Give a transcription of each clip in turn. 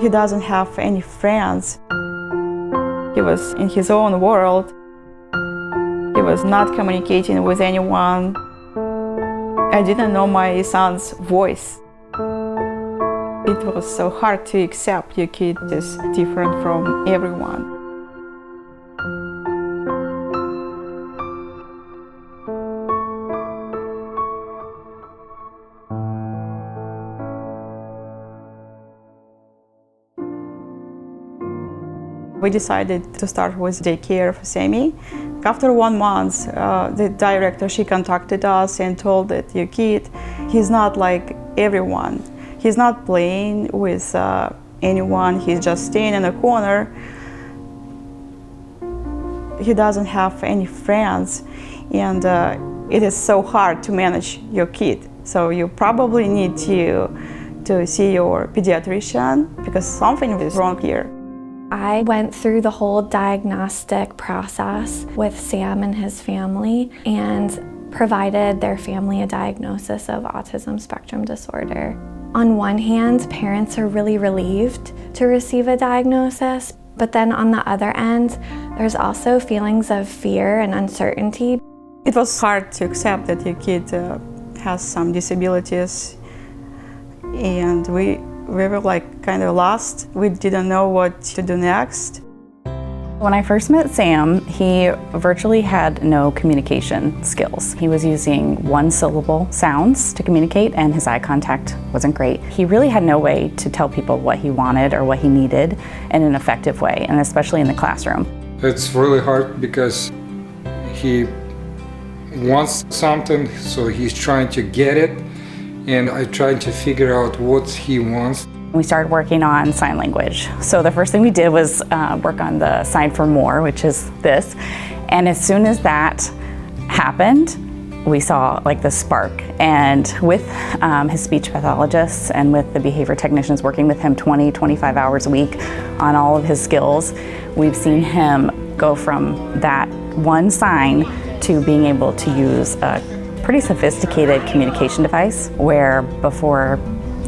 He doesn't have any friends. He was in his own world. He was not communicating with anyone. I didn't know my son's voice. It was so hard to accept your kid is different from everyone. We decided to start with daycare for Sammy. After 1 month, the director, she contacted us and told that your kid, he's not like everyone. He's not playing with anyone, he's just staying in a corner. He doesn't have any friends, and it is so hard to manage your kid. So you probably need to see your pediatrician because something is wrong here. I went through the whole diagnostic process with Sam and his family and provided their family a diagnosis of autism spectrum disorder. On one hand, parents are really relieved to receive a diagnosis, but then on the other end, there's also feelings of fear and uncertainty. It was hard to accept that your kid has some disabilities, and we were like kind of lost. We didn't know what to do next. When I first met Sam, he virtually had no communication skills. He was using one-syllable sounds to communicate, and his eye contact wasn't great. He really had no way to tell people what he wanted or what he needed in an effective way, and especially in the classroom. It's really hard because he wants something, so he's trying to get it, and I tried to figure out what he wants. We started working on sign language. So the first thing we did was work on the sign for more, which is this. And as soon as that happened, we saw like the spark. And with his speech pathologists and with the behavior technicians working with him 20, 25 hours a week on all of his skills, we've seen him go from that one sign to being able to use a pretty sophisticated communication device where before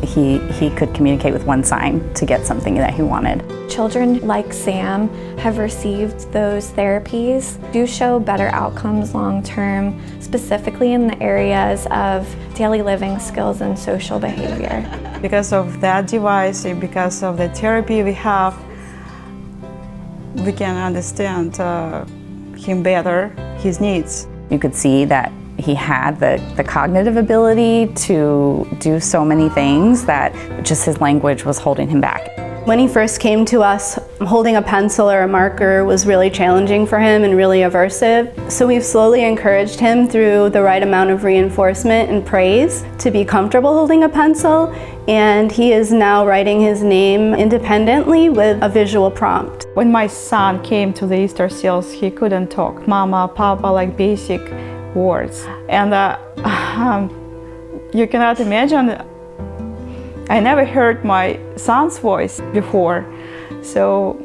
he could communicate with one sign to get something that he wanted. Children like Sam have received those therapies do show better outcomes long term, specifically in the areas of daily living skills and social behavior. Because of that device and because of the therapy we have, we can understand him better, his needs. You could see that he had the cognitive ability to do so many things that just his language was holding him back. When he first came to us, holding a pencil or a marker was really challenging for him and really aversive. So we've slowly encouraged him through the right amount of reinforcement and praise to be comfortable holding a pencil, and he is now writing his name independently with a visual prompt. When my son came to the Easterseals, he couldn't talk mama, papa, like basic words. And you cannot imagine, I never heard my son's voice before. So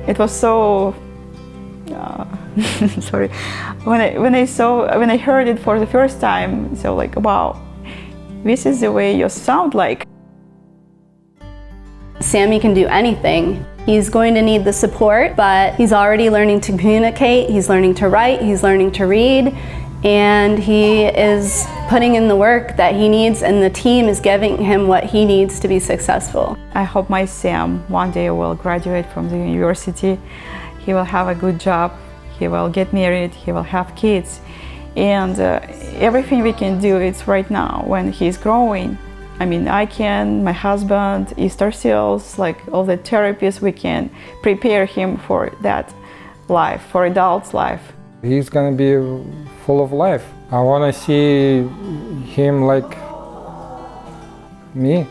it was so, sorry, when I heard it for the first time, so like, wow, this is the way you sound like. Sammy can do anything. He's going to need the support, but he's already learning to communicate, he's learning to write, he's learning to read, and he is putting in the work that he needs, and the team is giving him what he needs to be successful. I hope my Sam one day will graduate from the university. He will have a good job, he will get married, he will have kids, and everything we can do is right now when he's growing. I mean, I can, my husband, Easterseals, like all the therapies, we can prepare him for that life, for adult life. He's gonna be full of life. I wanna see him like me.